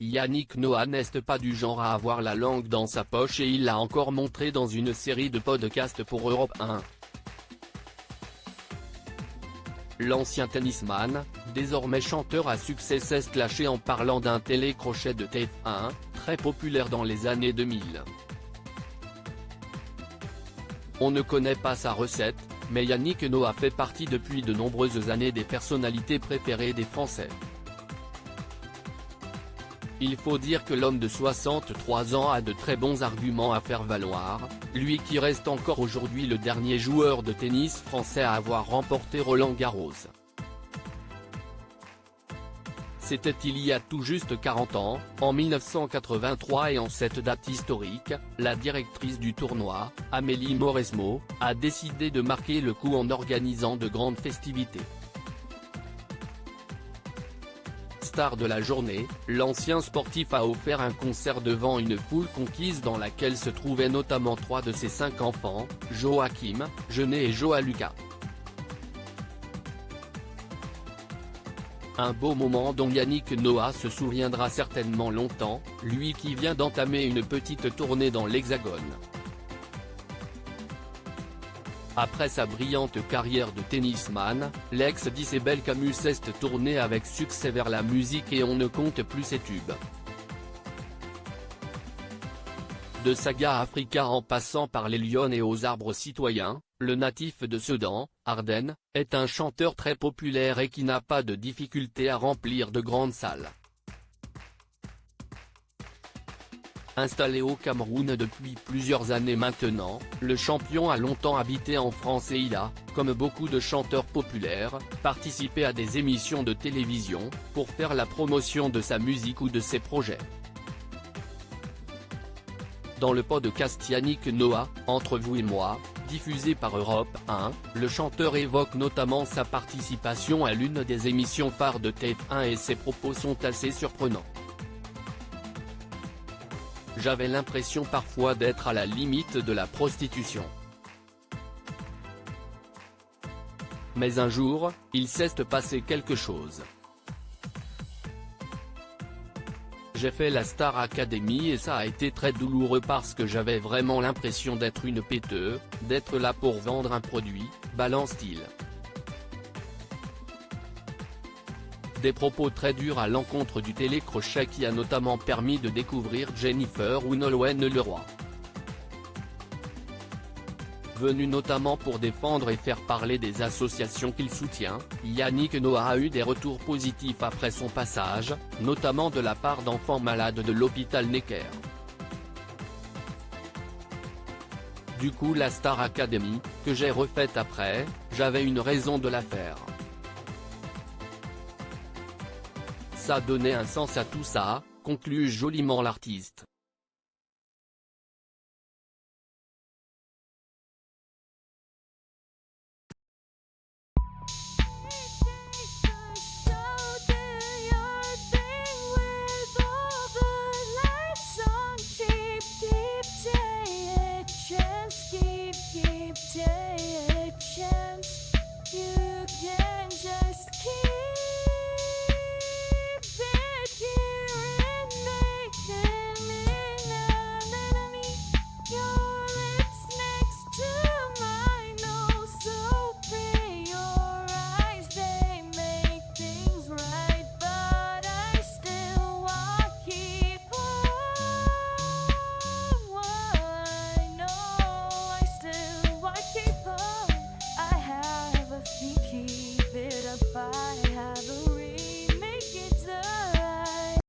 Yannick Noah n'est pas du genre à avoir la langue dans sa poche et il l'a encore montré dans une série de podcasts pour Europe 1. L'ancien tennisman, désormais chanteur à succès s'est lâché en parlant d'un télécrochet de TF1, très populaire dans les années 2000. On ne connaît pas sa recette, mais Yannick Noah fait partie depuis de nombreuses années des personnalités préférées des Français. Il faut dire que l'homme de 63 ans a de très bons arguments à faire valoir, lui qui reste encore aujourd'hui le dernier joueur de tennis français à avoir remporté Roland-Garros. C'était il y a tout juste 40 ans, en 1983 et en cette date historique, la directrice du tournoi, Amélie Mauresmo, a décidé de marquer le coup en organisant de grandes festivités. Star de la journée, l'ancien sportif a offert un concert devant une foule conquise dans laquelle se trouvaient notamment 3 de ses 5 enfants, Joachim, Jeunet et Joa Lucas. Un beau moment dont Yannick Noah se souviendra certainement longtemps, lui qui vient d'entamer une petite tournée dans l'Hexagone. Après sa brillante carrière de tennisman, l'ex d'Isabelle Camus s'est tourné avec succès vers la musique et on ne compte plus ses tubes. De Saga Africa en passant par les Lions et aux Arbres Citoyens, le natif de Sedan, Ardennes, est un chanteur très populaire et qui n'a pas de difficulté à remplir de grandes salles. Installé au Cameroun depuis plusieurs années maintenant, le champion a longtemps habité en France et il a, comme beaucoup de chanteurs populaires, participé à des émissions de télévision, pour faire la promotion de sa musique ou de ses projets. Dans le podcast Yannick Noah, Entre vous et moi, diffusé par Europe 1, le chanteur évoque notamment sa participation à l'une des émissions phares de TF1 et ses propos sont assez surprenants. J'avais l'impression parfois d'être à la limite de la prostitution. Mais un jour, il s'est passé quelque chose. J'ai fait la Star Academy et ça a été très douloureux parce que j'avais vraiment l'impression d'être une péteuse, d'être là pour vendre un produit, balance-t-il. Des propos très durs à l'encontre du télécrochet qui a notamment permis de découvrir Jennifer ou Nolwenn Leroy. Venu notamment pour défendre et faire parler des associations qu'il soutient, Yannick Noah a eu des retours positifs après son passage, notamment de la part d'enfants malades de l'hôpital Necker. Du coup la Star Academy, que j'ai refaite après, j'avais une raison de la faire. Ça donnait un sens à tout ça, conclut joliment l'artiste. Keep